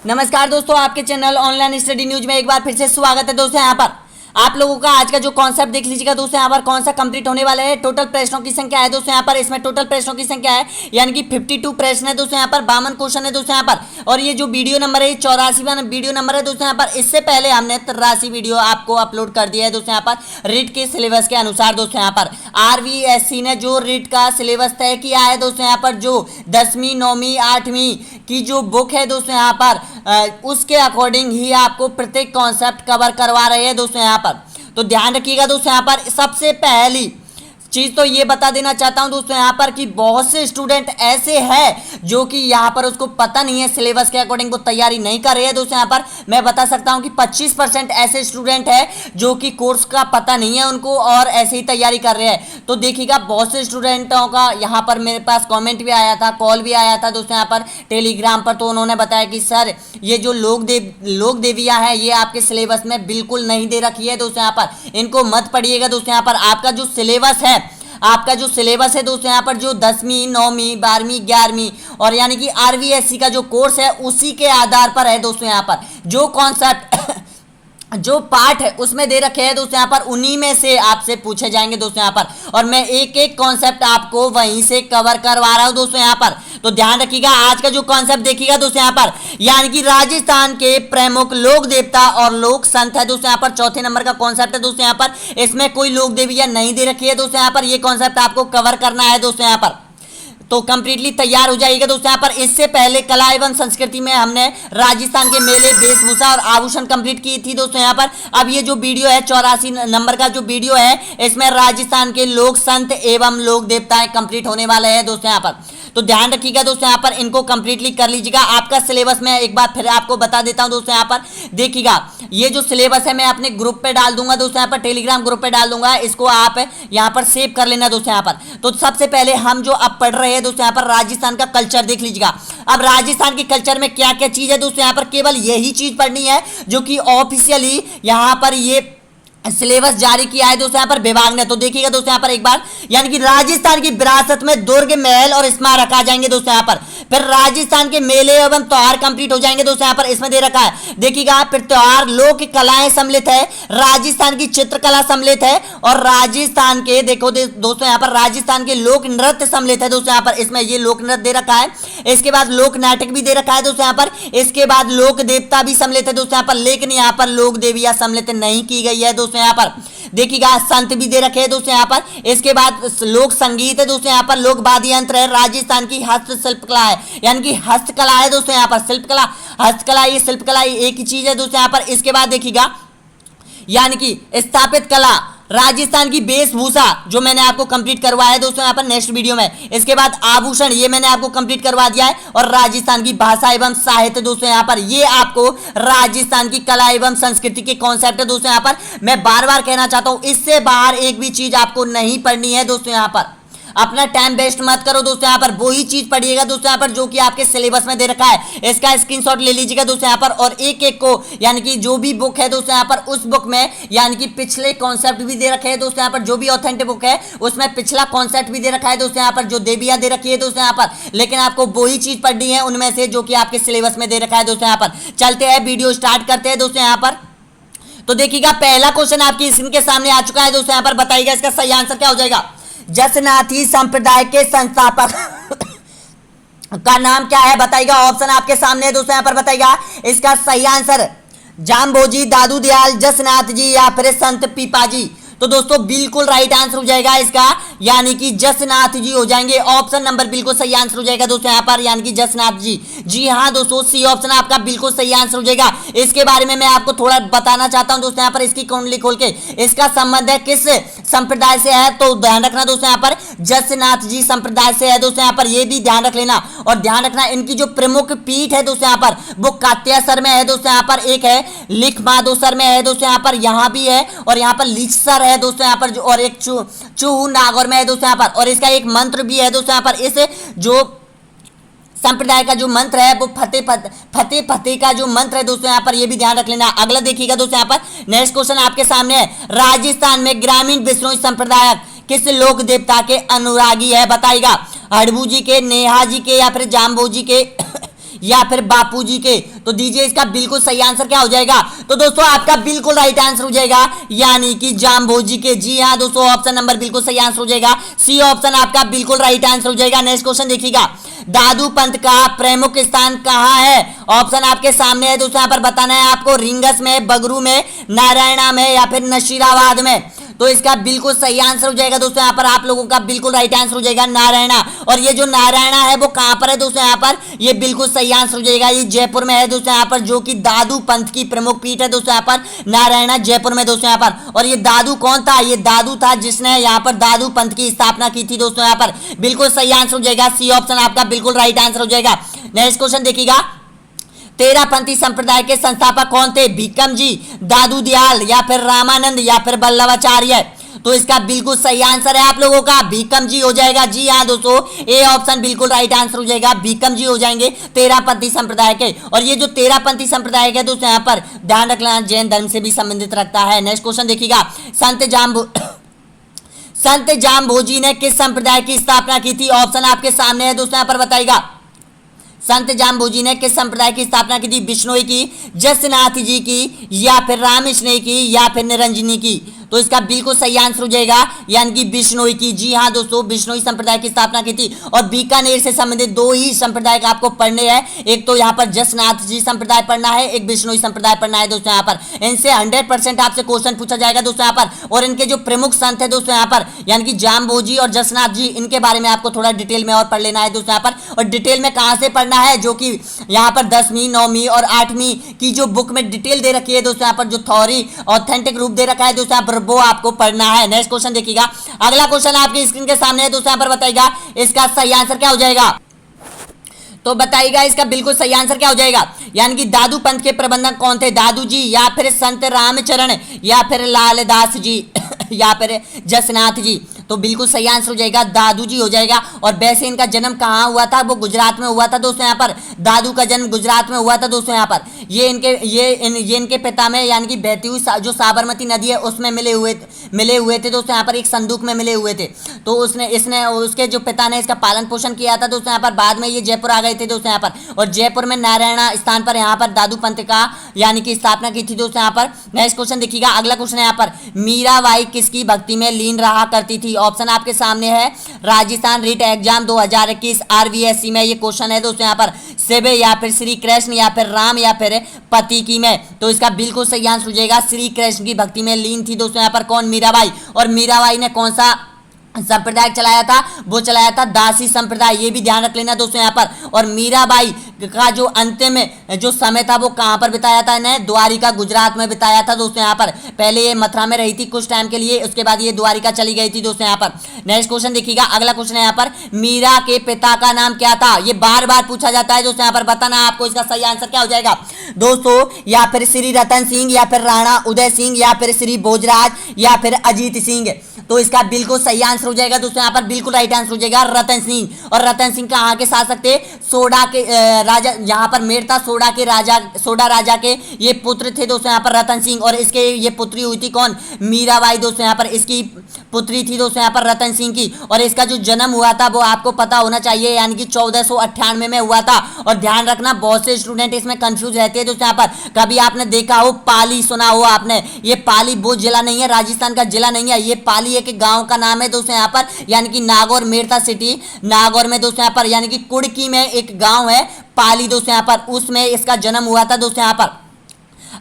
नमस्कार दोस्तों, आपके चैनल ऑनलाइन स्टडी न्यूज में एक बार फिर से स्वागत है दोस्तों। यहाँ पर आप लोगों का आज का जो कॉन्सेप्ट देख लीजिएगा दोस्तों। यहाँ पर कौन सा कंप्लीट होने वाला है। टोटल प्रश्नों की संख्या है दोस्तों यहाँ पर, इसमें टोटल प्रश्नों की संख्या है यानी कि 52 प्रश्न है दोस्तों यहाँ पर, 52 क्वेश्चन है दोस्तों यहाँ पर। और ये जो वीडियो नंबर है 84वां वीडियो नंबर है दोस्तों यहाँ पर। इससे पहले हमने 83 वीडियो आपको अपलोड कर दिया है दोस्तों यहाँ पर रीट के सिलेबस के अनुसार दोस्तों यहाँ पर। RVSC ने जो रीट का सिलेबस तय किया है दोस्तों यहाँ पर, जो 10वीं 9वीं 8वीं की जो बुक है दोस्तों यहाँ पर, उसके अकॉर्डिंग ही आपको प्रत्येक कॉन्सेप्ट कवर करवा रहे हैं दोस्तों यहाँ पर। तो ध्यान रखिएगा दोस्तों यहाँ पर। सबसे पहली चीज तो ये बता देना चाहता हूं दोस्तों यहाँ पर कि बहुत से स्टूडेंट ऐसे हैं जो कि यहाँ पर उसको पता नहीं है, सिलेबस के अकॉर्डिंग वो तैयारी नहीं कर रहे हैं दोस्तों यहाँ पर। मैं बता सकता हूं कि 25% ऐसे स्टूडेंट हैं जो कि कोर्स का पता नहीं है उनको और ऐसे ही तैयारी कर रहे हैं। तो देखिएगा, बहुत से स्टूडेंटों का यहाँ पर मेरे पास कॉमेंट भी आया था, कॉल भी आया था दोस्तों यहाँ पर टेलीग्राम पर। तो उन्होंने बताया कि सर ये जो लोक देवियाँ है ये आपके सिलेबस में बिल्कुल नहीं दे रखी है दोस्तों यहाँ पर, इनको मत पढ़िएगा दोस्तों यहाँ पर। आपका जो सिलेबस है, आपका जो सिलेबस है दोस्तों यहाँ पर, जो 10वीं 9वीं 12वीं 11वीं और यानी कि RVSC का जो कोर्स है उसी के आधार पर है दोस्तों यहाँ पर। जो कॉन्सेप्ट जो पार्ट है उसमें दे रखे हैं दोस्तों यहाँ पर, उन्हीं में से आपसे पूछे जाएंगे दोस्तों यहाँ पर। और मैं एक एक कॉन्सेप्ट आपको वहीं से कवर करवा रहा हूं दोस्तों यहाँ पर। तो ध्यान रखिएगा, आज का जो कॉन्सेप्ट देखिएगा दोस्तों यहाँ पर, यानी कि राजस्थान के प्रमुख लोक देवता और लोक संत है दोस्तों यहाँ पर। चौथे नंबर का कॉन्सेप्ट है दोस्तों यहाँ पर। इसमें कोई लोक देवियां नहीं दे रखी है दोस्तों यहाँ पर। ये कॉन्सेप्ट आपको कवर करना है दोस्तों यहाँ पर, तो कंप्लीटली तैयार हो जाएगा दोस्तों यहाँ पर। इससे पहले कला एवं संस्कृति में हमने राजस्थान के मेले, वेशभूषा और आभूषण कंप्लीट की थी दोस्तों यहाँ पर। अब ये जो वीडियो है 84 नंबर का जो वीडियो है, इसमें राजस्थान के लोक संत एवं लोक देवताएं कंप्लीट होने वाले हैं दोस्तों यहाँ पर। तो ध्यान रखिएगा दोस्तों यहाँ पर, इनको कंप्लीटली कर लीजिएगा। आपका सिलेबस मैं एक बार फिर आपको बता देता हूं दोस्तों यहाँ पर। देखिएगा, ये जो सिलेबस है मैं अपने ग्रुप पे डाल दूंगा दोस्तों यहाँ पर, टेलीग्राम ग्रुप पे डाल दूंगा। इसको आप यहाँ पर सेव कर लेना दोस्तों यहाँ पर। तो सबसे पहले हम जो अब पढ़ रहे हैं दोस्तों यहाँ पर, राजस्थान का कल्चर देख लीजिएगा। अब राजस्थान के कल्चर में क्या क्या चीज है दोस्तों यहाँ पर, केवल यही चीज पढ़नी है जो कि ऑफिशियली यहाँ पर ये सिलेबस जारी किया है दोस्तों यहाँ पर विभाग ने। तो देखिएगा दोस्तों यहाँ पर एक बार, यानी कि राजस्थान की विरासत में दुर्ग, महल और स्मारक आ जाएंगे दोस्तों यहाँ पर। फिर राजस्थान के मेले एवं त्योहार कंप्लीट हो जाएंगे दोस्तों यहाँ पर, इसमें दे रखा है। देखिएगा, फिर त्योहार, लोक कलाएं सम्मिलित है, राजस्थान की चित्रकला सम्मिलित है और राजस्थान के देखो दोस्तों यहाँ पर राजस्थान के लोक नृत्य सम्मिलित है दोस्तों यहाँ पर। इसमें ये लोक नृत्य दे रखा है। इसके बाद लोक नाटक भी दे रखा है दोस्तों यहाँ पर। इसके बाद लोक देवता भी सम्मिलित है दोस्तों यहाँ पर, लेकिन यहाँ पर लोक देवियां सम्मिलित नहीं की गई है दोस्तों यहाँ पर। देखिएगा, संत भी दे रखे हैं दोस्तों यहाँ पर। इसके बाद लोक संगीत है दोस्तों यहाँ पर, लोक वाद्य यंत्र है, राजस्थान की हस्तशिल्प कला है, यानी कि हस्तकला है दोस्तों यहाँ पर। शिल्पकला, हस्तकला, ये शिल्पकला एक ही चीज है दोस्तों यहाँ पर। इसके बाद देखिएगा, यानी कि स्थापित कला, राजस्थान की वेशभूषा जो मैंने आपको कंप्लीट करवाया है दोस्तों यहाँ पर नेक्स्ट वीडियो में। इसके बाद आभूषण, ये मैंने आपको कंप्लीट करवा दिया है। और राजस्थान की भाषा एवं साहित्य दोस्तों यहाँ पर, ये आपको राजस्थान की कला एवं संस्कृति के कॉन्सेप्ट है दोस्तों यहाँ पर। मैं बार बार कहना चाहता हूं, इससे बाहर एक भी चीज आपको नहीं पढ़नी है दोस्तों यहाँ पर। अपना टाइम वेस्ट मत करो दोस्तों यहाँ पर, वही चीज पढ़िएगा दोस्तों यहाँ पर जो कि आपके सिलेबस में दे रखा है। इसका स्क्रीनशॉट ले लीजिएगा दोस्तों यहाँ पर, और एक एक को, यानी कि जो भी बुक है दोस्तों यहाँ पर, उस बुक में यानी कि पिछले कॉन्सेप्ट भी दे रखे हैं दोस्तों यहाँ पर। जो भी ऑथेंटिक बुक है उसमें पिछला कॉन्सेप्ट भी दे रखा है दोस्तों यहाँ पर, जो देवियां दे रखी है दोस्तों यहाँ पर। लेकिन आपको वही चीज पढ़नी है उनमें से जो कि आपके सिलेबस में दे रखा है दोस्तों यहाँ पर। चलते हैं, वीडियो स्टार्ट करते हैं दोस्तों यहाँ पर। तो देखिएगा, पहला क्वेश्चन आपकी स्क्रीन के सामने आ चुका है दोस्तों यहाँ पर। बताइएगा इसका सही आंसर क्या हो जाएगा। जसनाथी संप्रदाय के संस्थापक का नाम क्या है, बताइएगा। ऑप्शन आपके सामने है दोस्तों यहाँ पर, बताइएगा इसका सही आंसर। जाम्बोजी, दादू दयाल, जसनाथ जी या फिर संत पीपाजी। तो दोस्तों बिल्कुल राइट आंसर हो जाएगा इसका, यानी कि जसनाथ जी हो जाएंगे। ऑप्शन नंबर बिल्कुल सही आंसर हो जाएगा दोस्तों यहाँ पर, यानी कि जसनाथ जी। जी हाँ दोस्तों, सी ऑप्शन आपका बिल्कुल सही आंसर हो जाएगा। इसके बारे में मैं आपको थोड़ा बताना चाहता हूं दोस्तों यहाँ पर, इसकी कुंडली खोल के। इसका संबंध है किस संप्रदाय से है, तो ध्यान रखना दोस्तों यहाँ पर, जसनाथ जी संप्रदाय से है दोस्तों यहाँ पर, ये भी ध्यान रख लेना। और ध्यान रखना, इनकी जो प्रमुख पीठ है दोस्तों यहाँ पर, वो कात्यासर में है दोस्तों यहाँ पर, एक है लिख माधोसर में है दोस्तों यहाँ पर, यहाँ भी है, और यहाँ पर लीचसर है दोस्तों यहाँ पर, जो और एक चूहू नागौर में है दोस्तों यहाँ पर। और इसका एक मंत्र भी है दोस्तों यहाँ पर। इस जो संप्रदाय का जो मंत्र है वो फतेह फतेह का जो मंत्र है दोस्तों यहाँ पर, ये भी ध्यान रख लेना। अगला देखिएगा दोस्तों यहाँ पर, नेक्स्ट क्वेश्चन आपके सामने है। राजस्थान में ग्रामीण विष्णु संप्रदाय किस लोक देवता के अनुरागी है, बताइएगा। हड़बू जी के, नेहा जी के या फिर जाम्बो जी के या फिर बापू जी के। तो दीजिए इसका बिल्कुल सही आंसर क्या हो जाएगा। तो दोस्तों आपका बिल्कुल राइट आंसर हो जाएगा यानी कि जाम्बोजी के। जी हाँ दोस्तों, ऑप्शन नंबर बिल्कुल सही आंसर हो जाएगा, सी ऑप्शन आपका बिल्कुल राइट आंसर हो जाएगा। नेक्स्ट क्वेश्चन देखिएगा, दादू पंत का प्रमुख स्थान कहाँ है। ऑप्शन आपके सामने है दोस्तों, यहाँ पर बताना है आपको, रिंगस में, बगरू में, नारायणा में या फिर नशीराबाद में। तो इसका बिल्कुल सही आंसर हो जाएगा दोस्तों, यहाँ पर आप लोगों का बिल्कुल राइट आंसर हो जाएगा नारायणा। और ये जो नारायणा है वो कहां पर है दोस्तों, यहाँ पर ये बिल्कुल सही आंसर हो जाएगा, ये जयपुर में है दोस्तों, यहाँ पर जो कि दादू पंथ की प्रमुख पीठ है दोस्तों, यहाँ पर नारायणा जयपुर में दोस्तों यहाँ पर। और ये दादू कौन था, ये दादू था जिसने यहाँ पर दादू पंथ की स्थापना की थी दोस्तों, यहाँ पर बिल्कुल सही आंसर हो जाएगा, सी ऑप्शन आपका बिल्कुल राइट आंसर हो जाएगा। नेक्स्ट क्वेश्चन देखिएगा, तेरापंथी संप्रदाय के संस्थापक कौन थे, भीकम जी, दादू दयाल या फिर रामानंद या फिर वल्लभाचार्य। तो इसका बिल्कुल सही आंसर है आप लोगों का भीकम जी हो जाएगा। जी हाँ दोस्तों, ए ऑप्शन बिल्कुल राइट आंसर हो जाएगा, भीकम जी हो जाएंगे तेरापंथी संप्रदाय के। और ये जो तेरापंथी संप्रदाय के दोस्तों यहाँ पर ध्यान रखना जैन धर्म से भी संबंधित रखता है। नेक्स्ट क्वेश्चन देखिएगा, संत जाम्बोजी ने किस संप्रदाय की स्थापना की थी। ऑप्शन आपके सामने है दोस्तों, यहाँ पर बताइएगा, संत जाम्बोजी ने किस संप्रदाय की स्थापना की थी, बिश्नोई की, जसनाथ जी की या फिर रामस्नेही की या फिर निरंजनी की। तो इसका बिल्कुल सही आंसर हो जाएगा यानी कि बिश्नोई की। जी हाँ दोस्तों, बिश्नोई संप्रदाय की स्थापना की थी। और बीकानेर से संबंधित दो ही संप्रदाय का आपको पढ़ने हैं, एक तो यहाँ पर जसनाथ जी संप्रदाय पढ़ना है, एक बिश्नोई संप्रदाय पढ़ना है दोस्तों यहाँ पर। इनसे 100% आपसे क्वेश्चन पूछा जाएगा दोस्तों यहाँ पर। और इनके जो प्रमुख संत है दोस्तों यहाँ पर यानी कि जाम्बोजी और जसनाथ जी, इनके बारे में आपको थोड़ा डिटेल में और पढ़ लेना है दोस्तों यहाँ पर। और डिटेल में कहाँ से पढ़ना है, जो कि यहाँ पर 10वीं 9वीं और 8वीं की जो बुक में डिटेल दे रखी है दोस्तों यहाँ पर, जो थ्योरी ऑथेंटिक रूप दे रखा है दोस्तों यहाँ पर, वो आपको पढ़ना है। नेक्स्ट क्वेश्चन देखिएगा, अगला क्वेश्चन आपकी स्क्रीन के सामने है दोस्तों, यहाँ पर बताइएगा इसका सही आंसर क्या हो जाएगा। तो बताइएगा इसका बिल्कुल सही आंसर क्या हो जाएगा, यानी कि दादू पंथ के प्रबंधक कौन थे, दादू जी या फिर संत रामचरण या फिर लालदास जी या फिर जसनाथ जी। तो बिल्कुल सही आंसर हो जाएगा दादू जी हो जाएगा। और वैसे इनका जन्म कहाँ हुआ था, वो गुजरात में हुआ था दोस्तों यहाँ पर। दादू का जन्म गुजरात में हुआ था दोस्तों यहाँ पर। ये इनके पिता में यानी कि बहती हुई जो साबरमती नदी है उसमें मिले हुए थे दोस्तों यहाँ पर, एक संदूक में मिले हुए थे। तो इसने उसके जो पिता ने इसका पालन पोषण किया था दोस्तों यहाँ पर। बाद में ये जयपुर आ गए थे दोस्तों यहाँ पर, और जयपुर में नारायणा स्थान पर यहाँ पर दादू पंथ का यानी कि स्थापना की थी दोस्तों यहाँ पर। नेक्स्ट क्वेश्चन देखिएगा, अगला क्वेश्चन है यहाँ पर, मीराबाई किसकी भक्ति में लीन रहा करती थी। ऑप्शन आपके सामने है, राजस्थान रिट एग्जाम 2021 आरबीएससी में ये क्वेश्चन है दोस्तों यहाँ पर, शिव या फिर श्री कृष्ण या फिर राम या फिर पति की में। तो इसका बिल्कुल सही आंसर हो जाएगा, श्री कृष्ण की भक्ति में लीन थी दोस्तों यहाँ पर कौन, मीराबाई। और मीराबाई ने कौन सा संप्रदाय चलाया था, वो चलाया था दासी संप्रदाय, ये भी ध्यान रख लेना दोस्तों यहाँ पर। और मीराबाई का जो अंतिम जो समय था वो कहाँ पर बिताया था, इन्हें द्वारिका गुजरात में बिताया था दोस्तों यहाँ पर। पहले ये मथुरा में रही थी कुछ टाइम के लिए, उसके बाद ये द्वारिका चली गई थी दोस्तों यहाँ पर। नेक्स्ट क्वेश्चन देखिएगा, अगला क्वेश्चन है यहाँ पर, मीरा के पिता का नाम क्या था। ये बार बार पूछा जाता है दोस्तों यहाँ पर, बताना आपको इसका सही आंसर क्या हो जाएगा दोस्तों, या फिर श्री रतन सिंह या फिर राणा उदय सिंह या फिर श्री भोजराज या फिर अजीत सिंह। तो इसका बिल्कुल सही आंसर हो जाएगा दोस्तों यहाँ पर, बिल्कुल राइट आंसर हो जाएगा रतन सिंह। और रतन सिंह कहाँ के शासक थे, सोडा के राजा, यहाँ पर मेड़ता सोडा के राजा, सोडा राजा के ये पुत्र थे दोस्तों यहाँ पर रतन सिंह। और इसके ये पुत्री हुई थी कौन, मीराबाई दोस्तों यहाँ पर, इसकी पुत्री थी दोस्तों यहाँ पर रतन सिंह की। और इसका जो जन्म हुआ था वो आपको पता होना चाहिए, यानी कि 1498 में हुआ था। और ध्यान रखना बहुत से स्टूडेंट इसमें कंफ्यूज रहते हैं दोस्तों यहाँ पर। कभी आपने देखा हो पाली, सुना हो आपने, ये पाली वो जिला नहीं है, राजस्थान का जिला नहीं है, ये पाली एक गांव का नाम है दोस्तों यहाँ पर, यानी कि नागौर मेड़ता सिटी, नागौर में दोस्तों यहाँ पर, यानी कि कुड़की में एक गांव है पाली दोस्तों यहाँ पर, उसमें इसका जन्म हुआ था दोस्तों यहाँ पर।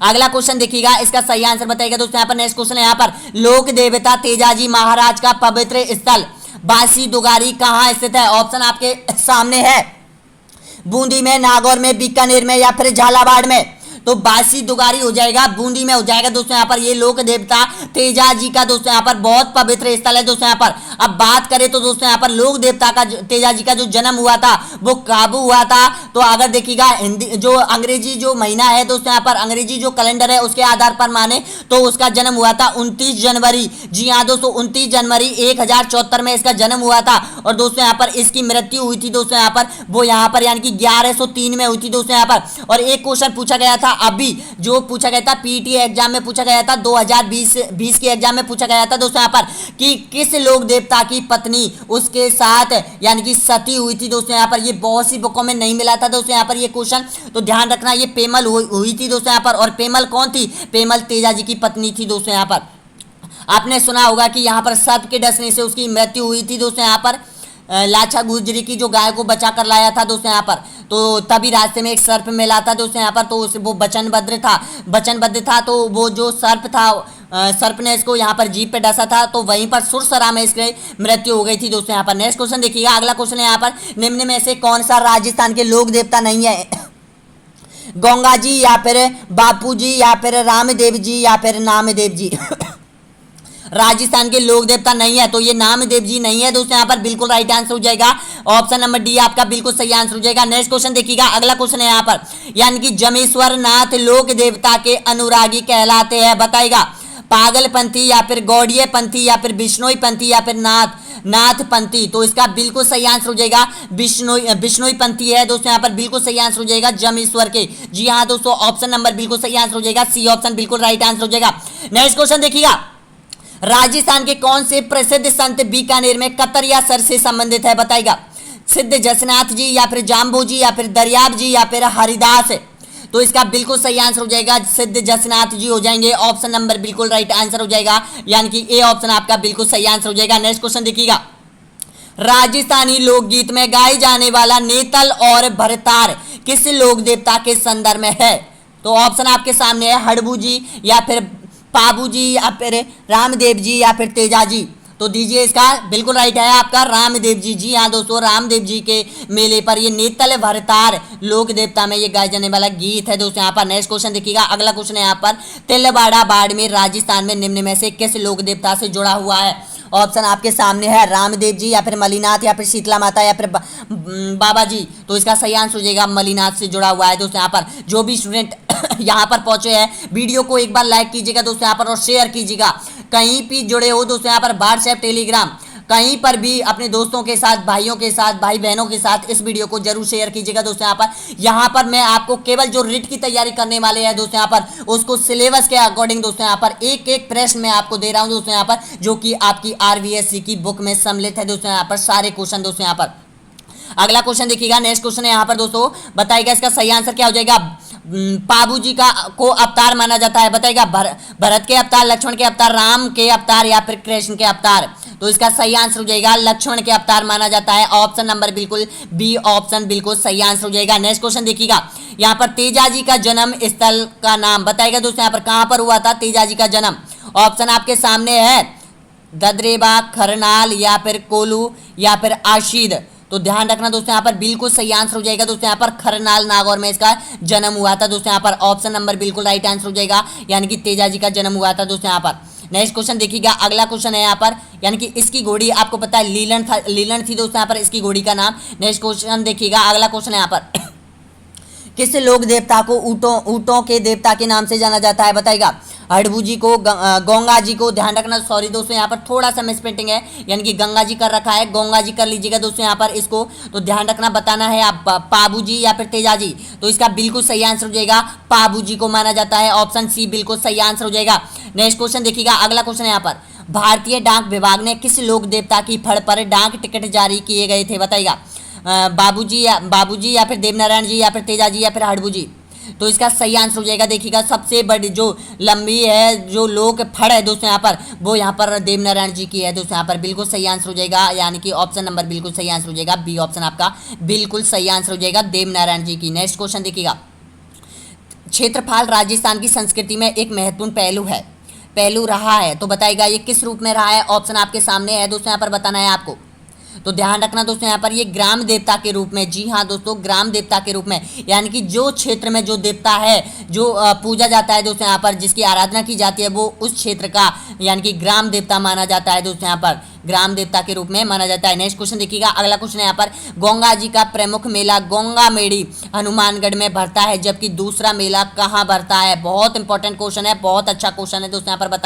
अगला क्वेश्चन देखिएगा, इसका सही आंसर बताइएगा दोस्तों यहाँ पर। नेक्स्ट क्वेश्चन है यहाँ पर, लोक देवता तेजाजी महाराज का पवित्र स्थल बासी दुगारी कहाँ स्थित है। ऑप्शन आपके सामने है, बूंदी में, नागौर में, बीकानेर में या फिर झालावाड़ में। तो बासी दुगारी हो जाएगा, बूंदी में हो जाएगा दोस्तों यहाँ पर। ये लोक देवता तेजाजी का दोस्तों यहाँ पर बहुत पवित्र स्थल है दोस्तों यहाँ पर। अब बात करें तो दोस्तों यहाँ पर लोक देवता का तेजाजी का जो जन्म हुआ था वो कब हुआ था, तो अगर देखिएगा हिंदी जो अंग्रेजी जो महीना है दोस्तों यहाँ पर, अंग्रेजी जो कैलेंडर है उसके आधार पर माने तो उसका जन्म हुआ था 29 जनवरी। जी हाँ दोस्तों, 29 जनवरी 1074 में इसका जन्म हुआ था। और दोस्तों यहाँ पर इसकी मृत्यु हुई थी दोस्तों यहाँ पर, वो यहाँ पर यानी कि 1103 में हुई थी दोस्तों यहाँ पर। और एक क्वेश्चन पूछा गया था अभी जो पूछा गया था पीटी एग्जाम में पूछा गया था 2020 के एग्जाम में पूछा गया था दोस्तों यहाँ पर कि किस लोक देवता की पत्नी उसके साथ यानी कि सती हुई थी दोस्तों यहाँ पर। ये बहुत सी बुकों में नहीं मिला था दोस्तों यहाँ पर ये क्वेश्चन, तो ध्यान रखना ये पेमल हुई थी दोस्तों यहाँ पर। और पेमल कौन थी? पेमल तेजाजी की पत्नी थी दोस्तों यहाँ पर। आपने सुना होगा कि यहाँ पर सर्प के डसने से उसकी मृत्यु हुई थी दोस्तों यहाँ पर। लाछा गुजरी की जो गाय को बचा कर लाया था दोस्तों यहाँ पर, तो तभी रास्ते में एक सर्प मिला था दोस्तों यहाँ पर, तो वो वचनबद्ध था। तो वो जो सर्प था, सर्प ने इसको यहाँ पर जीभ पे डसा था, तो वहीं पर सुरसरा में इसकी मृत्यु हो गई थी दोस्तों यहाँ पर। नेक्स्ट क्वेश्चन देखिएगा, अगला क्वेश्चन है यहाँ पर, निम्न में से कौन सा राजस्थान के लोक देवता नहीं है? गंगा जी या फिर बापू जी या फिर रामदेव जी या फिर नामदेव जी। राजस्थान के लोक देवता नहीं है, तो ये नामदेव जी नहीं है दोस्तों यहाँ पर, बिल्कुल राइट आंसर हो जाएगा। ऑप्शन नंबर डी आपका बिल्कुल सही आंसर हो जाएगा। नेक्स्ट क्वेश्चन देखिएगा, अगला क्वेश्चन है यहाँ पर, यानी कि जमेश्वर नाथ लोक देवता के अनुरागी कहलाते हैं, बताएगा पागलपंथी या फिर गौड़ीय पंथी या फिर बिश्नोई पंथी या फिर नाथ पंथी। तो इसका बिल्कुल सही आंसर हो जाएगा बिश्नोई पंथी है दोस्तों यहाँ पर, बिल्कुल सही आंसर हो जाएगा जमेश्वर के। जी हाँ दोस्तों, ऑप्शन नंबर बिल्कुल सही आंसर हो जाएगा, सी ऑप्शन बिल्कुल राइट आंसर हो जाएगा। नेक्स्ट क्वेश्चन देखिएगा, राजस्थान के कौन से प्रसिद्ध संत बीकानेर में कतरिया सर से संबंधित है, बताएगा सिद्ध जसनाथ जी या फिर जाम्बू जी या फिर दरियाब जी या फिर हरिदास। तो इसका बिल्कुल सही आंसर हो जाएगा सिद्ध जसनाथ जी हो जाएंगे, ऑप्शन नंबर बिल्कुल राइट आंसर हो जाएगा, यानी कि ए ऑप्शन आपका बिल्कुल सही आंसर हो जाएगा। नेक्स्ट क्वेश्चन देखिएगा, राजस्थानी लोकगीत में गाए जाने वाला नेतल और भरतार किस लोक देवता के संदर्भ में है? तो ऑप्शन आपके सामने है, हड़बू जी या फिर पाबू जी या फिर रामदेव जी या फिर तेजाजी। तो दीजिए इसका बिल्कुल राइट है आपका रामदेव जी। जी हाँ दोस्तों, रामदेव जी के मेले पर ये नेतल भरतार लोक देवता में ये गाए जाने वाला गीत है दोस्तों यहाँ पर। नेक्स्ट क्वेश्चन देखिएगा, अगला क्वेश्चन है यहाँ पर, तिलवाड़ा बाड़मेर राजस्थान में निम्न में से किस लोक देवता से जुड़ा हुआ है? ऑप्शन आपके सामने है, रामदेव जी या फिर मलिनाथ या फिर शीतला माता या फिर बाबा जी। तो इसका सही आंसर हो जाएगा मलिनाथ से जुड़ा हुआ है दोस्तों यहाँ पर। जो भी स्टूडेंट यहाँ पर पहुंचे हैं, वीडियो को एक बार लाइक कीजिएगा दोस्तों यहाँ पर और शेयर कीजिएगा। कहीं भी जुड़े हो दोस्तों यहाँ पर, व्हाट्सएप टेलीग्राम कहीं पर भी अपने दोस्तों के साथ, भाइयों के साथ, भाई बहनों के साथ इस वीडियो को जरूर शेयर कीजिएगा दोस्तों यहाँ पर मैं आपको केवल जो रिट की तैयारी करने वाले हैं दोस्तों यहाँ पर, उसको सिलेबस के अकॉर्डिंग दोस्तों यहाँ पर एक एक प्रश्न मैं आपको दे रहा हूँ दोस्तों यहाँ पर, जो कि आपकी RVSC की बुक में सम्मिलित है दोस्तों यहाँ पर, सारे क्वेश्चन दोस्तों यहाँ पर। अगला क्वेश्चन देखिएगा, नेक्स्ट क्वेश्चन है यहाँ पर दोस्तों, बताइएगा इसका सही आंसर क्या हो जाएगा? पाबू जी को अवतार माना जाता है, बताइएगा भरत के अवतार, लक्ष्मण के अवतार, राम के अवतार या फिर कृष्ण के अवतार। तो इसका सही आंसर हो जाएगा लक्ष्मण के अवतार माना जाता है, ऑप्शन नंबर बिल्कुल बी ऑप्शन बिल्कुल सही आंसर हो जाएगा। नेक्स्ट क्वेश्चन देखिएगा, यहाँ पर तेजाजी का जन्म स्थल का नाम बताइएगा दोस्तों यहाँ पर, कहाँ पर हुआ था तेजाजी का जन्म? ऑप्शन आपके सामने है, ददरेबा, खरनाल या फिर कोलू या फिर आशीद। तो ध्यान रखना दोस्तों यहाँ पर बिल्कुल सही आंसर हो जाएगा दोस्तों यहाँ पर, खरनाल नागौर में इसका जन्म हुआ था दोस्तों यहाँ पर, ऑप्शन नंबर बिल्कुल राइट आंसर हो जाएगा, यानी कि तेजाजी का जन्म हुआ था दोस्तों यहाँ पर। नेक्स्ट क्वेश्चन देखिएगा, अगला क्वेश्चन है यहाँ पर, यानी कि इसकी घोड़ी आपको पता है लीलन थी दोस्तों यहाँ पर इसकी घोड़ी का नाम। नेक्स्ट क्वेश्चन देखिएगा, अगला क्वेश्चन है यहाँ पर, किस लोक देवता को ऊँटों के देवता के नाम से जाना जाता है, बताइएगा हड़बू जी को, गंगा जी को, ध्यान रखना सॉरी दोस्तों यहाँ पर थोड़ा सा मिसप्रिंटिंग है, यानी कि गंगा जी कर रखा है, गंगा जी कर लीजिएगा दोस्तों यहाँ पर इसको। तो ध्यान रखना, बताना है आप पाबू जी या फिर तेजाजी। तो इसका बिल्कुल सही आंसर हो जाएगा पाबू जी को माना जाता है, ऑप्शन सी बिल्कुल सही आंसर हो जाएगा। नेक्स्ट क्वेश्चन देखिएगा, अगला क्वेश्चन है यहाँ पर, भारतीय डाक विभाग ने किस लोक देवता की फड़ पर डाक टिकट जारी किए गए थे, बताइएगा बाबूजी या फिर देवनारायण जी या फिर तेजाजी या फिर हड़बू जी। तो इसका सही आंसर हो जाएगा, देखिएगा सबसे बड़ी जो लंबी है जो लोक फड़ है दोस्तों यहाँ पर, वो यहाँ पर देवनारायण जी की है दोस्तों यहाँ पर, बिल्कुल सही आंसर हो जाएगा, यानी कि ऑप्शन नंबर बिल्कुल सही आंसर हो जाएगा, बी ऑप्शन आपका बिल्कुल सही आंसर हो जाएगा देवनारायण जी की। नेक्स्ट क्वेश्चन देखिएगा, क्षेत्रफल राजस्थान की संस्कृति में एक महत्वपूर्ण पहलू रहा है, तो बताइएगा ये किस रूप में रहा है? ऑप्शन आपके सामने है दोस्तों यहाँ पर, बताना है आपको। तो ध्यान रखना दोस्तों यहाँ पर, ये ग्राम देवता के रूप में, जी हाँ दोस्तों ग्राम देवता के रूप में, यानी कि जो क्षेत्र में जो देवता है जो पूजा जाता है दोस्तों यहाँ पर, जिसकी आराधना की जाती है, वो उस क्षेत्र का यानी कि ग्राम देवता माना जाता है दोस्तों यहाँ पर, ग्राम देवता के रूप में माना जाता है। नेक्स्ट क्वेश्चन देखिएगा, अगला क्वेश्चन है यहाँ पर, गंगा जी का प्रमुख मेला गंगा मेड़ी हनुमानगढ़ में भरता है, जबकि दूसरा मेला कहाँ भरता है? बहुत इंपॉर्टेंट क्वेश्चन है, बहुत अच्छा क्वेश्चन है दोस्तों यहाँ पर,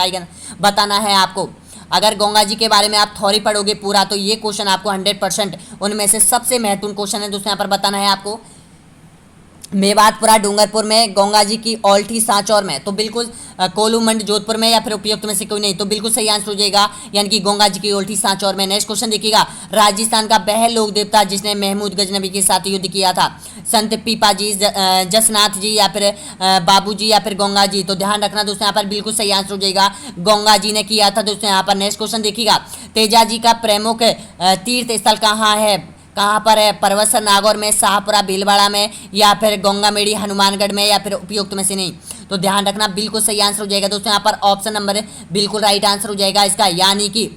बताना है आपको। अगर गंगा जी के बारे में आप थ्योरी पढ़ोगे पूरा, तो ये क्वेश्चन आपको 100% उनमें से सबसे महत्वपूर्ण क्वेश्चन है दोस्तों यहाँ पर, बताना है आपको। मेवातपुरा डूंगरपुर में, गंगा जी की औल्ठी सांचौर में। तो बिल्कुल कोलूमंड जोधपुर में, या फिर उपयुक्त में से कोई नहीं। तो बिल्कुल सही आंसर हो जाएगा यानी कि गंगा जी की औल्ठी सांचौर में। नेक्स्ट क्वेश्चन देखिएगा, राजस्थान का वह लोक देवता जिसने महमूद गजनबी के साथ युद्ध किया था, संत पीपाजी, जसनाथ जी, या फिर बाबू जी, या फिर गंगा जी। तो ध्यान रखना दोस्तों यहाँ पर बिल्कुल सही आंसर हो जाएगा, गंगा जी ने किया था दोस्तों यहाँ पर। नेक्स्ट क्वेश्चन देखिएगा, तेजा जी का प्रमुख तीर्थ स्थल कहाँ है, कहाँ पर है, परवसर नागौर में, शाहपुरा भीलवाड़ा में, या फिर गंगामेड़ी हनुमानगढ़ में, या फिर उपयुक्त में से नहीं। तो ध्यान रखना बिल्कुल सही आंसर हो जाएगा दोस्तों यहाँ पर ऑप्शन नंबर बिल्कुल राइट आंसर हो जाएगा इसका, यानी कि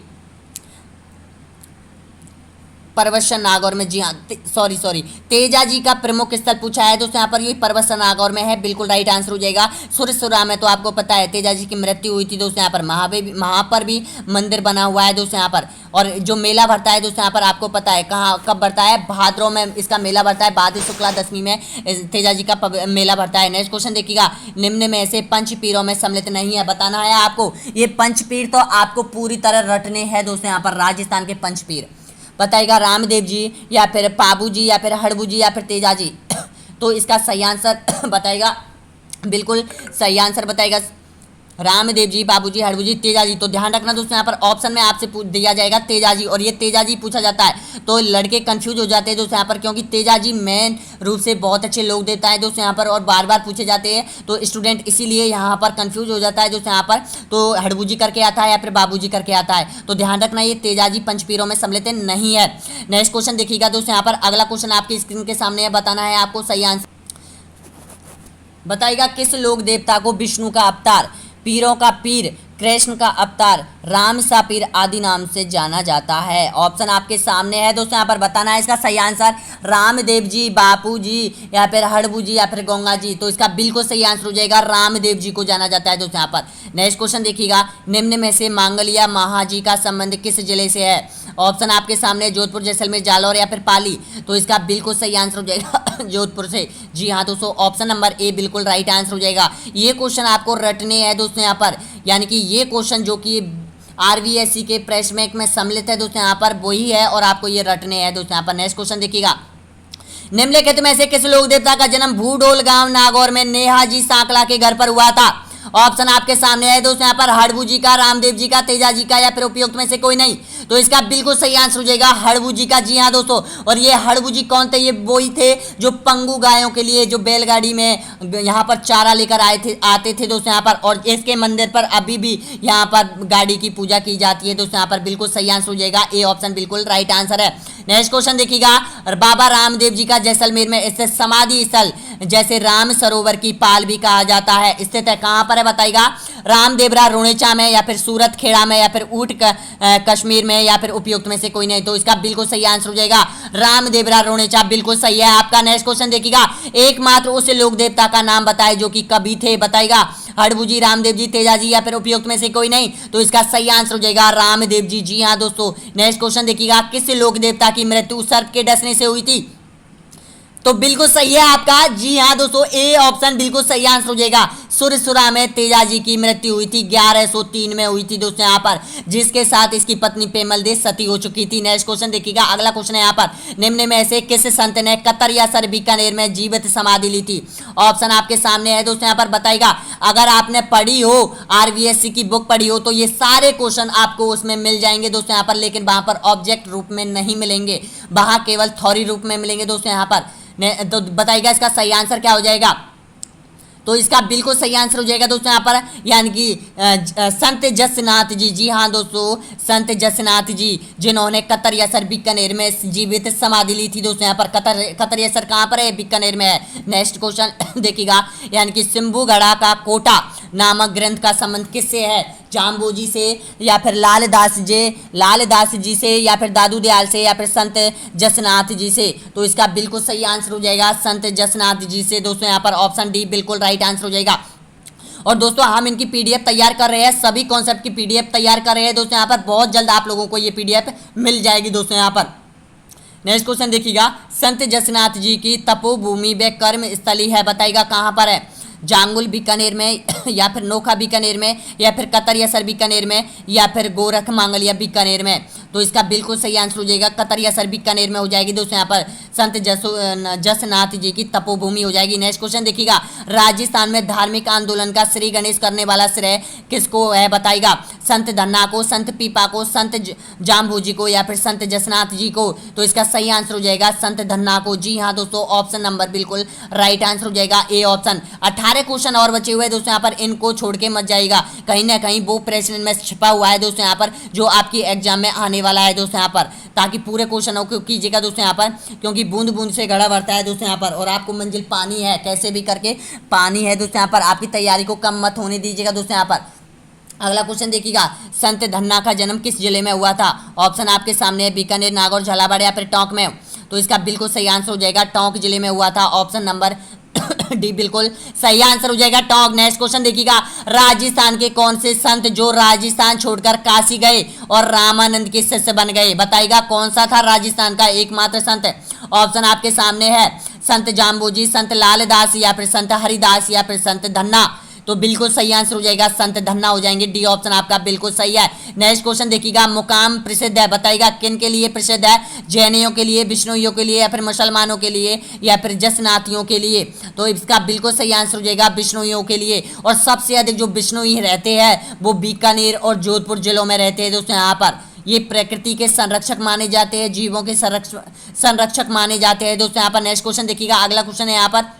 परवसन नागौर में। जी हाँ, सॉरी तेजा जी का प्रमुख स्थल पूछा है दोस्तों यहाँ पर, ये परवसन नागौर में है, बिल्कुल राइट आंसर हो जाएगा। सुरसुरा में तो आपको पता है तेजा जी की मृत्यु हुई थी दोस्तों यहाँ पर, वहाँ पर भी मंदिर बना हुआ है दोस्तों यहाँ पर। और जो मेला भरता है दोस्तों यहाँ पर आपको पता है कहाँ कब भरता है, भाद्रव में इसका मेला भरता है, भाद्र शुक्ला दशमी में तेजा जी का मेला भरता है। नेक्स्ट क्वेश्चन देखिएगा, निम्न में से पंच पीरों में सम्मिलित नहीं है, बताना है आपको। ये पंच पीर तो आपको पूरी तरह रटने हैं दोस्तों यहाँ पर, राजस्थान के पंच पीर बताएगा, रामदेव जी, या फिर पाबू जी, या फिर हड़बू जी, या फिर तेजा जी। तो इसका सही आंसर बताएगा, बिल्कुल सही आंसर बताएगा रामदेव जी, बाबू जी, हड़बू जी, तेजा जी। तो ध्यान रखना दोस्तों यहाँ पर ऑप्शन में आपसे दिया जाएगा तेजा जी, और ये तेजा जी पूछा जाता है तो लड़के कंफ्यूज हो जाते हैं दोस्तों यहाँ पर, क्योंकि तेजा जी मेन रूप से बहुत अच्छे लोग देता है दोस्तों यहाँ पर, और बार बार पूछे जाते हैं, तो स्टूडेंट इसीलिए यहाँ पर कंफ्यूज हो जाता है दोस्तों यहाँ पर। तो हड़बू जी करके आता है या फिर बाबू जी करके आता है, तो ध्यान रखना ये तेजा जी पंचपीरों में सम्मिलित नहीं है। नेक्स्ट क्वेश्चन देखिएगा दोस्तों यहाँ पर, अगला क्वेश्चन आपकी स्क्रीन के सामने है, बताना है आपको सही आंसर। बताइएगा, किस लोक देवता को विष्णु का अवतार, पीरों का पीर, कृष्ण का अवतार, राम सा पीर आदि नाम से जाना जाता है? ऑप्शन आपके सामने है दोस्तों यहाँ पर, बताना है इसका सही आंसर। रामदेव जी, बापू जी, या फिर हड़बू जी, या फिर गंगा जी। तो इसका बिल्कुल सही आंसर हो जाएगा, रामदेव जी को जाना जाता है दोस्तों यहाँ पर। नेक्स्ट क्वेश्चन देखिएगा, निम्न में से मांगलिया महाजी का संबंध किस जिले से है? ऑप्शन आपके सामने, जोधपुर, जैसलमेर, जालौर, या फिर पाली। तो इसका बिल्कुल सही आंसर हो जाएगा जोधपुर से। जी हाँ दोस्तों, ऑप्शन नंबर ए बिल्कुल राइट आंसर हो जाएगा। ये क्वेश्चन आपको रटने हैं दोस्तों यहाँ पर, यानी कि ये क्वेश्चन जो कि आरवीएससी के प्रेस मैक में सम्मिलित है दोस्तों यहाँ पर, वही है और आपको ये रटने हैं दोस्तों यहाँ पर। नेक्स्ट क्वेश्चन देखिएगा, निम्नलिखित में से किस लोक देवता का जन्म भूडोल गांव नागौर में नेहाजी सांकला के घर पर हुआ था? ऑप्शन आपके सामने है दोस्तों यहाँ पर, हड़बू जी का, रामदेव जी का, तेजा जी का, या फिर उपयुक्त में से कोई नहीं। तो इसका बिल्कुल सही आंसर हो जाएगा हड़बू जी का। जी हाँ दोस्तों, और ये हड़बू जी कौन थे? ये वही थे जो पंगु गायों के लिए जो बैलगाड़ी में यहाँ पर चारा लेकर आते थे दोस्तों यहाँ पर, और इसके मंदिर पर अभी भी यहाँ पर गाड़ी की पूजा की जाती है दोस्तों यहाँ पर। बिल्कुल सही आंसर हो जाएगा, ए ऑप्शन बिल्कुल राइट आंसर है। नेक्स्ट क्वेश्चन देखिएगा, बाबा रामदेव जी का जैसलमेर में स्थित समाधि स्थल जैसे राम सरोवर की पाल भी कहा जाता है, स्थित है कहाँ पर है? बताइएगा, रामदेवरा रुणेचा में, या फिर सूरत खेड़ा में, या फिर ऊट कश्मीर में, या फिर उपयुक्त में से कोई नहीं। तो इसका बिल्कुल सही आंसर हो जाएगा रामदेवरा रुणेचा, बिल्कुल सही है आपका। नेक्स्ट क्वेश्चन देखिएगा, एकमात्र उस लोक देवता का नाम बताए जो कि कवि थे, बताइएगा, हड़बू जी, रामदेव जी, तेजा जी, या फिर उपयुक्त में से कोई नहीं। तो इसका सही आंसर हो जाएगा रामदेव जी। जी हाँ दोस्तों। नेक्स्ट क्वेश्चन देखिएगा, किस लोक देवता की मृत्यु सर्प के डसने से हुई थी? तो बिल्कुल सही है आपका। जी हाँ दोस्तों, ए ऑप्शन बिल्कुल सही आंसर हो जाएगा। सुरसुरा में तेजा जी की मृत्यु हुई थी 1103 में हुई थी दोस्तों यहाँ पर, जिसके साथ इसकी पत्नी पेमल देव सती हो चुकी थी। नेक्स्ट क्वेश्चन देखिएगा, अगला क्वेश्चन है यहाँ पर, निम्न में से किस संत ने कतर या सर बीकानेर में जीवित समाधि ली थी? ऑप्शन आपके सामने है दोस्तों यहाँ पर, बताइएगा। अगर आपने पढ़ी हो, आरवीएससी की बुक पढ़ी हो, तो ये सारे क्वेश्चन आपको उसमें मिल जाएंगे दोस्तों यहाँ पर, लेकिन वहां पर ऑब्जेक्ट रूप में नहीं मिलेंगे, वहां केवल थ्योरी रूप में मिलेंगे दोस्तों यहाँ पर। तो बताइएगा इसका सही आंसर क्या हो जाएगा? तो इसका बिल्कुल सही आंसर हो जाएगा दोस्तों यहाँ पर, यानी कि संत जसनाथ जी। जी हाँ दोस्तों, संत जसनाथ जी, जिन्होंने कतरियासर बीकानेर में जीवित समाधि ली थी दोस्तों यहाँ पर। कतरियासर कहाँ पर है? बीकानेर में है। नेक्स्ट क्वेश्चन देखिएगा, यानी कि सिंभुगढ़ा का कोटा नामक ग्रंथ का संबंध किससे है? जाम्बोजी से, या फिर लालदास जी से, या फिर दादू दयाल से, या फिर संत जसनाथ जी से। तो इसका बिल्कुल सही आंसर हो जाएगा संत जसनाथ जी से दोस्तों यहाँ पर, ऑप्शन डी बिल्कुल राइट आंसर हो जाएगा। और दोस्तों हम इनकी पीडीएफ तैयार कर रहे हैं, सभी कॉन्सेप्ट की पीडीएफ तैयार कर रहे हैं दोस्तों यहाँ पर, बहुत जल्द आप लोगों को ये पीडीएफ मिल जाएगी दोस्तों यहाँ पर। नेक्स्ट क्वेश्चन देखिएगा, संत जसनाथ जी की तपोभूमि व कर्म स्थली है, बताइएगा कहाँ पर है? जांगुल बीकानेर में, या फिर नोखा बीकानेर में, या फिर कतरियासर बीकानेर में, या फिर गोरख मांगलिया बीकानेर में। तो इसका बिल्कुल सही आंसर हो जाएगा कतर या सर बीकानेर में हो जाएगी दोस्तों यहाँ पर संत जसनाथ जी की तपोभूमि हो जाएगी। नेक्स्ट क्वेश्चन देखिएगा, राजस्थान में धार्मिक आंदोलन का श्री गणेश करने वाला श्रेय किसको है बताइएगा, संत धन्ना को, संत पीपा को, संत जाम्बू को या फिर संत जसनाथ जी को। तो इसका सही आंसर हो जाएगा संत धन्ना को। जी हाँ दोस्तों, ऑप्शन नंबर बिल्कुल राइट आंसर हो जाएगा ए ऑप्शन। 18 क्वेश्चन और बचे हुए दोस्तों यहाँ पर, इनको छोड़ के मत जाइएगा, कहीं ना कहीं वो प्रश्न में छिपा हुआ है दोस्तों यहाँ पर जो आपकी एग्जाम में आने वाला है दोस्तों यहाँ पर, ताकि पूरे क्वेश्चनों को कीजिएगा दोस्तों यहाँ पर, क्योंकि बूंद बूंद से घड़ा भरता है दोस्तों यहाँ पर, और आपको मंजिल पानी है, कैसे भी करके पानी है दोस्तों यहाँ पर। आपकी तैयारी को कम मत होने दीजिएगा दोस्तों यहाँ पर। अगला क्वेश्चन देखिएगा, संत धन्ना का जन्म किस जिले में हुआ था? ऑप्शन आपके सामने है, बीकानेर, नागौर, झालावाड़ या फिर टोंक में। तो इसका बिल्कुल सही आंसर हो जाएगा टोंक जिले में हुआ था। ऑप्शन नंबर डी बिल्कुल सही आंसर हो जाएगा टोंक। नेक्स्ट क्वेश्चन देखिएगा, राजस्थान के कौन से संत जो राजस्थान छोड़कर काशी गए और रामानंद के शिष्य बन गए बताइएगा, कौन सा था राजस्थान का एकमात्र संत? ऑप्शन आपके सामने है, संत जाम्बोजी, संत लालदास या फिर संत हरिदास या फिर संत धन्ना। तो बिल्कुल सही आंसर हो जाएगा संत धन्ना हो जाएंगे। डी ऑप्शन आपका बिल्कुल सही है। नेक्स्ट क्वेश्चन देखिएगा, मुकाम प्रसिद्ध है बताइएगा, किन के लिए प्रसिद्ध है? जैनियों के लिए, बिश्नोइयों के लिए या फिर मुसलमानों के लिए या फिर जसनातियों के लिए? तो इसका बिल्कुल सही आंसर हो जाएगा बिश्नोइयों के लिए। और सबसे अधिक जो बिश्नोई रहते हैं वो बीकानेर और जोधपुर जिलों में रहते हैं दोस्तों यहाँ पर। ये प्रकृति के संरक्षक माने जाते हैं, जीवों के संरक्षक माने जाते हैं दोस्तों यहाँ पर। नेक्स्ट क्वेश्चन देखिएगा, अगला क्वेश्चन है यहाँ पर,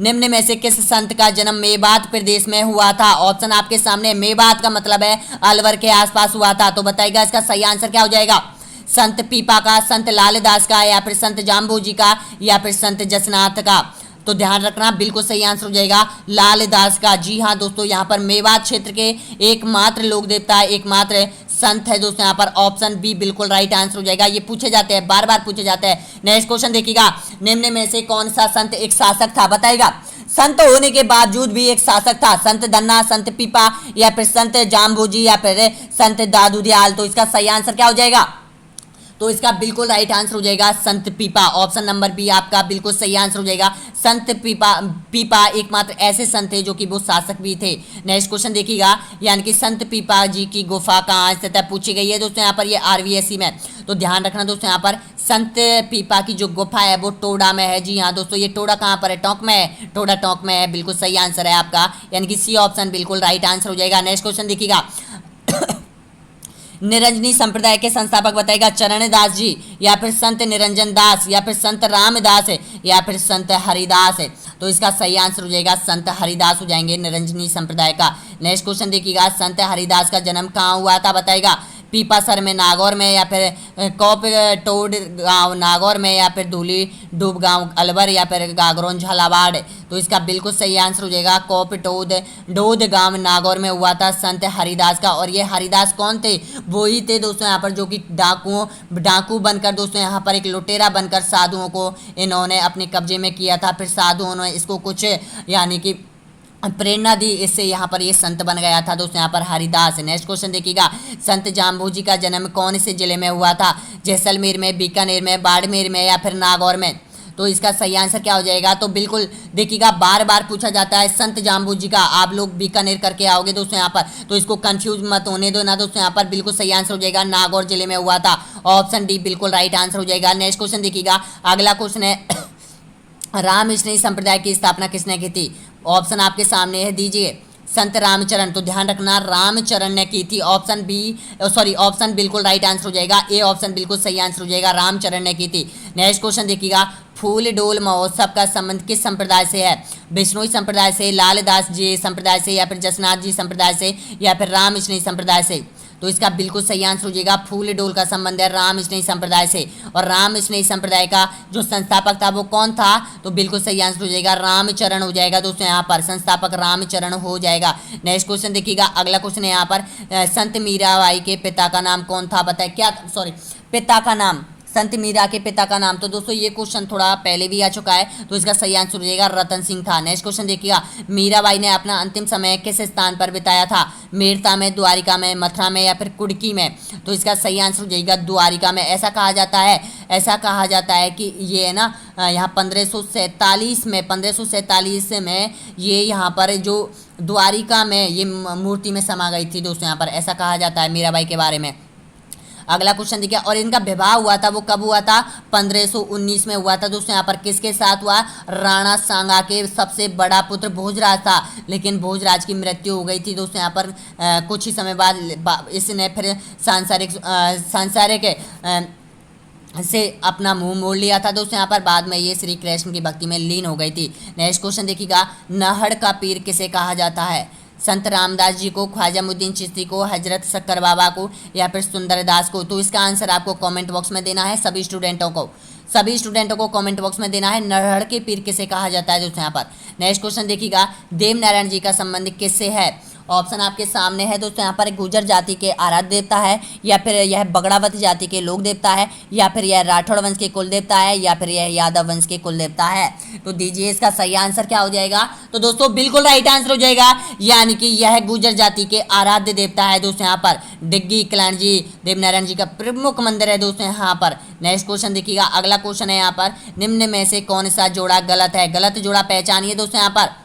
निम्न में से किस संत का जन्म मेवात प्रदेश में हुआ था? ऑप्शन आपके सामने, मेवात का मतलब है अलवर के आसपास हुआ था। तो बताइएगा इसका सही आंसर क्या हो जाएगा, संत पीपा का, संत लालदास का या फिर संत जाम्बू जी का या फिर संत जसनाथ का? तो ध्यान रखना बिल्कुल सही आंसर हो जाएगा लालदास का। जी हाँ दोस्तों, यहाँ पर मेवात क्षेत्र के एकमात्र लोक देवता, एकमात्र संत है दोस्तों यहाँ पर। ऑप्शन बी बिल्कुल राइट आंसर हो जाएगा। ये पूछे जाते हैं, बार बार पूछे जाते हैं। नेक्स्ट क्वेश्चन देखिएगा, निम्न में से कौन सा संत एक शासक था बताइएगा, संत होने के बावजूद भी एक शासक था? संत धन्ना, संत पीपा या फिर संत जाम्बोजी या फिर संत दादू दयाल? तो इसका सही आंसर क्या हो जाएगा? तो इसका बिल्कुल राइट आंसर हो जाएगा संत पीपा। ऑप्शन नंबर बी आपका बिल्कुल सही आंसर हो जाएगा। संत पीपा एकमात्र ऐसे संत थे जो कि वो शासक भी थे। नेक्स्ट क्वेश्चन देखिएगा, यानी कि संत पीपा जी की गुफा कहाँ स्थित है पूछी गई है दोस्तों यहाँ पर, ये RVSE में। तो ध्यान रखना दोस्तों यहाँ पर, संत पीपा की जो गुफा है वो टोडा में है। जी हाँ दोस्तों, ये टोडा कहाँ पर है? टोंक में है, टोडा टोंक में है। बिल्कुल सही आंसर है आपका, यानी कि सी ऑप्शन बिल्कुल राइट आंसर हो जाएगा। नेक्स्ट क्वेश्चन देखिएगा, निरंजनी संप्रदाय के संस्थापक बताएगा, चरणदास जी या फिर संत निरंजन दास या फिर संत रामदास है या फिर संत हरिदास है? तो इसका सही आंसर हो जाएगा संत हरिदास हो जाएंगे निरंजनी संप्रदाय का। नेक्स्ट क्वेश्चन देखिएगा, संत हरिदास का जन्म कहाँ हुआ था बताएगा, पीपासर में नागौर में या फिर कौप टोड गांव नागौर में या फिर धूली डूब गांव अलवर या फिर गागरोन झालावाड़? तो इसका बिल्कुल सही आंसर हो जाएगा कौप डोद गांव नागौर में हुआ था संत हरिदास का। और ये हरिदास कौन थे? वो ही थे दोस्तों यहाँ पर जो कि डाकू बनकर दोस्तों यहाँ पर एक लुटेरा बनकर साधुओं को इन्होंने अपने कब्जे में किया था। फिर साधुओं ने इसको कुछ यानी कि प्रेरणा दी, इससे यहाँ पर ये संत बन गया था दोस्तों यहाँ पर हरिदास। नेक्स्ट क्वेश्चन देखिएगा, संत जाम्बू जी का जन्म कौन से जिले में हुआ था? जैसलमेर में, बीकानेर में, बाड़मेर में या फिर नागौर में? तो इसका सही आंसर क्या हो जाएगा? तो बिल्कुल देखिएगा, बार बार पूछा जाता है संत जाम्बू जी का, आप लोग बीकानेर करके आओगे दोस्तों यहाँ पर, तो इसको कंफ्यूज मत होने दो ना दोस्तों यहाँ पर। बिल्कुल सही आंसर हो जाएगा नागौर जिले में हुआ था। ऑप्शन डी बिल्कुल राइट आंसर हो जाएगा। नेक्स्ट क्वेश्चन देखिएगा, अगला क्वेश्चन है रामकृष्ण संप्रदाय की स्थापना किसने की थी? ऑप्शन आपके सामने है, दीजिए। संत रामचरण। तो ध्यान रखना रामचरण ने की थी। ऑप्शन बी ऑप्शन बिल्कुल राइट आंसर हो जाएगा। ए ऑप्शन बिल्कुल सही आंसर हो जाएगा, रामचरण ने की थी। नेक्स्ट क्वेश्चन देखिएगा, फूल डोल महोत्सव का संबंध किस संप्रदाय से है? बिश्नोई संप्रदाय से, लालदास जी संप्रदाय से या फिर जसनाथ जी संप्रदाय से या फिर रामकृष्ण संप्रदाय से? तो इसका बिल्कुल सही आंसर हो जाएगा, फूल डोल का संबंध है रामकृष्ण संप्रदाय से। और रामकृष्ण संप्रदाय का जो संस्थापक था वो कौन था? तो बिल्कुल सही आंसर हो जाएगा रामचरण हो जाएगा दोस्तों यहाँ पर, संस्थापक रामचरण हो जाएगा। नेक्स्ट क्वेश्चन देखिएगा, अगला क्वेश्चन है यहाँ पर, संत मीराबाई के पिता का नाम कौन था बताए? क्या पिता का नाम, संत मीरा के पिता का नाम। तो दोस्तों ये क्वेश्चन थोड़ा पहले भी आ चुका है, तो इसका सही आंसर हो जाएगा रतन सिंह था। नेक्स्ट क्वेश्चन देखिएगा, मीराबाई ने अपना अंतिम समय किस स्थान पर बिताया था? मेरता में, द्वारिका में, मथुरा में या फिर कुड़की में? तो इसका सही आंसर हो जाएगा द्वारिका में। ऐसा कहा जाता है कि ये है ना यहाँ 1547 में ये यहाँ पर जो द्वारिका में ये मूर्ति में समा गई थी दोस्तों यहाँ पर, ऐसा कहा जाता है मीराबाई के बारे में। अगला क्वेश्चन देखिए, और इनका विवाह हुआ था वो कब हुआ था? 1519 में हुआ था दोस्तों। यहाँ पर किसके साथ हुआ? राणा सांगा के सबसे बड़ा पुत्र भोजराज था, लेकिन भोजराज की मृत्यु हो गई थी दोस्तों। यहाँ पर कुछ ही समय बाद इसने फिर सांसारिक से अपना मुंह मोड़ लिया था दोस्तों। यहाँ पर बाद में ये श्री कृष्ण की भक्ति में लीन हो गई थी। नेक्स्ट क्वेश्चन देखिएगा, नहड़ का पीर किसे कहा जाता है? संत रामदास जी को, ख्वाजा मुद्दीन चिश्ती को, हजरत शक्कर बाबा को, या फिर सुंदरदास को? तो इसका आंसर आपको कमेंट बॉक्स में देना है सभी स्टूडेंटों को कमेंट बॉक्स में देना है, नहड़ के पीर किसे कहा जाता है दोस्तों। यहाँ पर नेक्स्ट क्वेश्चन देखिएगा, देवनारायण जी का संबंध किससे है? ऑप्शन आपके सामने है दोस्तों। यहाँ पर गुर्जर जाति के आराध्य देवता है, या फिर यह बगड़ावत जाति के लोक देवता है, या फिर यह राठौड़ वंश के कुल देवता है, या फिर यह यादव वंश के कुल देवता है? तो दीजिए इसका सही आंसर क्या हो जाएगा? तो दोस्तों बिल्कुल राइट आंसर हो जाएगा, यानी कि यह गुर्जर जाति के आराध्य देवता है दोस्तों। यहाँ पर डिग्गी कल्याण जी देवनारायण जी का प्रमुख मंदिर है दोस्तों यहाँ पर। नेक्स्ट क्वेश्चन देखिएगा, अगला क्वेश्चन है यहाँ पर, निम्न में से कौन सा जोड़ा गलत है? गलत जोड़ा पहचानिए दोस्तों। यहाँ पर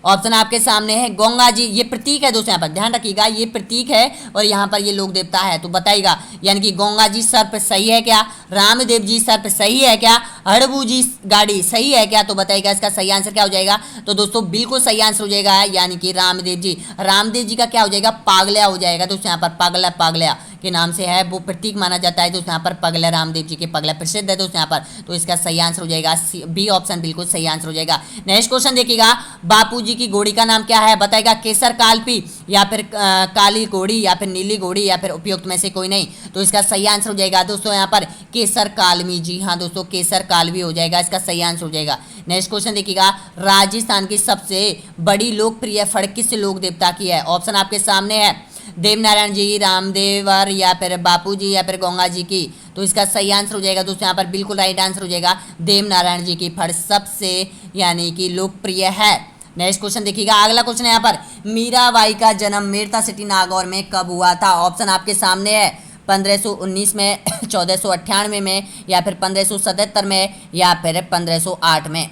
ऑप्शन आपके सामने है, गंगा जी, ये प्रतीक है दोस्तों। यहाँ पर ध्यान रखिएगा, ये प्रतीक है और यहाँ पर ये लोक देवता है, तो बताइएगा। यानी कि गंगा जी सर्प सही है क्या? रामदेव जी सर्प सही है क्या? हड़बू जी गाड़ी सही है क्या? तो बताइएगा इसका सही आंसर क्या हो जाएगा? तो दोस्तों बिल्कुल सही आंसर हो जाएगा, यानी कि रामदेव जी का क्या हो जाएगा? पागल्या हो जाएगा दोस्तों। यहाँ पर पागल्या के नाम से है, वो प्रतीक माना जाता है दोस्तों। यहाँ पर पगला, रामदेव जी के पगला प्रसिद्ध है दोस्तों यहाँ पर। तो इसका सही आंसर हो जाएगा बी ऑप्शन, बिल्कुल सही आंसर हो जाएगा। नेक्स्ट क्वेश्चन देखिएगा, बापू जी की घोड़ी का नाम क्या है? बताएगा केसर कालपी, या फिर काली घोड़ी, या फिर नीली घोड़ी, या फिर उपयुक्त में से कोई नहीं? तो इसका सही आंसर हो जाएगा दोस्तों यहाँ पर केसर कालमी। जी हाँ दोस्तों, केसर कालवी हो जाएगा, इसका सही आंसर हो जाएगा। नेक्स्ट क्वेश्चन देखिएगा, राजस्थान की सबसे बड़ी लोकप्रिय फड़ किस लोक देवता की है? ऑप्शन आपके सामने है, देवनारायण जी, रामदेवर, या फिर बापू जी, या फिर गंगा जी की? तो इसका सही आंसर हो जाएगा दोस्तों यहाँ पर बिल्कुल राइट आंसर हो जाएगा, देवनारायण जी की फड़ सबसे यानी कि लोकप्रिय है। नेक्स्ट क्वेश्चन देखिएगा, अगला क्वेश्चन है यहाँ पर, मीराबाई का जन्म मेरठा सिटी नागौर में कब हुआ था? ऑप्शन आपके सामने है, 1519 में, 1498 में, या फिर 1577 में, या फिर 1508 में?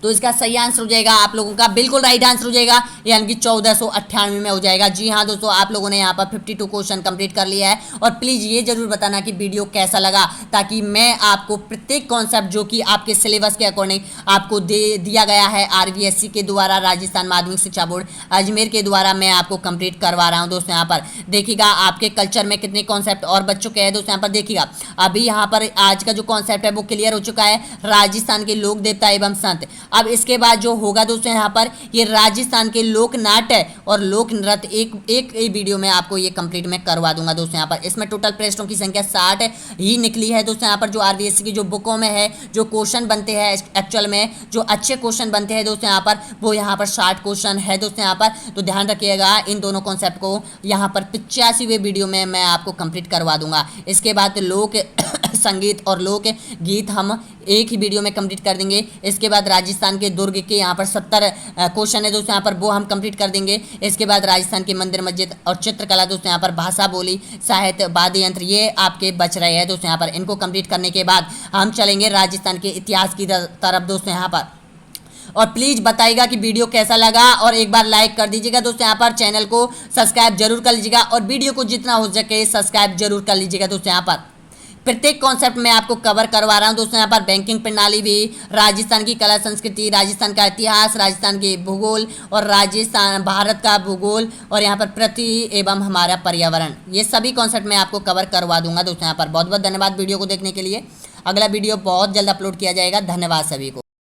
तो इसका सही आंसर हो जाएगा आप लोगों का बिल्कुल राइट आंसर हो जाएगा, यानी कि 1498 में हो जाएगा। जी हाँ दोस्तों, आप लोगों ने यहाँ पर 52 क्वेश्चन कंप्लीट कर लिया है। और प्लीज़ ये जरूर बताना कि वीडियो कैसा लगा, ताकि मैं आपको प्रत्येक कॉन्सेप्ट जो कि आपके सिलेबस के अकॉर्डिंग आपको दिया गया है आरबीएससी के द्वारा, राजस्थान माध्यमिक शिक्षा बोर्ड अजमेर के द्वारा, मैं आपको कंप्लीट करवा रहा हूँ दोस्तों। यहाँ पर देखिएगा आपके कल्चर में कितने कॉन्सेप्ट और बच चुके हैं दोस्तों। यहाँ पर देखिएगा अभी यहाँ पर आज का जो कॉन्सेप्ट है वो क्लियर हो चुका है, राजस्थान के लोक देवता एवं संत। अब इसके बाद जो होगा दोस्तों यहाँ पर ये राजस्थान के लोक नाट्य और लोक नृत्य एक वीडियो में आपको ये कंप्लीट मैं करवा दूंगा दोस्तों। यहाँ पर इसमें टोटल प्रश्नों की संख्या 60 ही निकली है दोस्तों। यहाँ पर जो आरबीएससी की जो बुकों में है, जो क्वेश्चन बनते हैं एक्चुअल में जो अच्छे क्वेश्चन बनते हैं दोस्तों यहाँ पर, वो यहाँ पर 60 क्वेश्चन है दोस्तों यहाँ पर। तो ध्यान रखिएगा इन दोनों कॉन्सेप्ट को यहाँ पर 85वें वीडियो में मैं आपको कंप्लीट करवा दूंगा। इसके बाद लोक संगीत और लोक गीत हम एक ही वीडियो में कंप्लीट कर देंगे। इसके बाद राजस्थान के दुर्ग के यहाँ पर 70 क्वेश्चन है दोस्तों यहाँ पर, वो हम कंप्लीट कर देंगे। इसके बाद राजस्थान के मंदिर मस्जिद और चित्रकला दोस्तों यहाँ पर, भाषा बोली साहित्य वाद्य यंत्र, ये आपके बच रहे हैं दोस्तों यहाँ पर। इनको कंप्लीट करने के बाद हम चलेंगे राजस्थान के इतिहास की तरफ दोस्तों यहाँ पर। और प्लीज़ बताइएगा कि वीडियो कैसा लगा, और एक बार लाइक कर दीजिएगा दोस्तों यहाँ पर। चैनल को सब्सक्राइब जरूर कर लीजिएगा, और वीडियो को जितना हो सके सब्सक्राइब जरूर कर लीजिएगा दोस्तों यहाँ पर। प्रत्येक कॉन्सेप्ट में आपको कवर करवा रहा हूं दोस्तों यहाँ पर। बैंकिंग प्रणाली भी, राजस्थान की कला संस्कृति, राजस्थान का इतिहास, राजस्थान के भूगोल, और राजस्थान भारत का भूगोल, और यहाँ पर पृथ्वी एवं हमारा पर्यावरण, ये सभी कॉन्सेप्ट मैं आपको कवर करवा दूंगा दोस्तों यहाँ पर। बहुत बहुत धन्यवाद वीडियो को देखने के लिए। अगला वीडियो बहुत जल्द अपलोड किया जाएगा। धन्यवाद सभी को।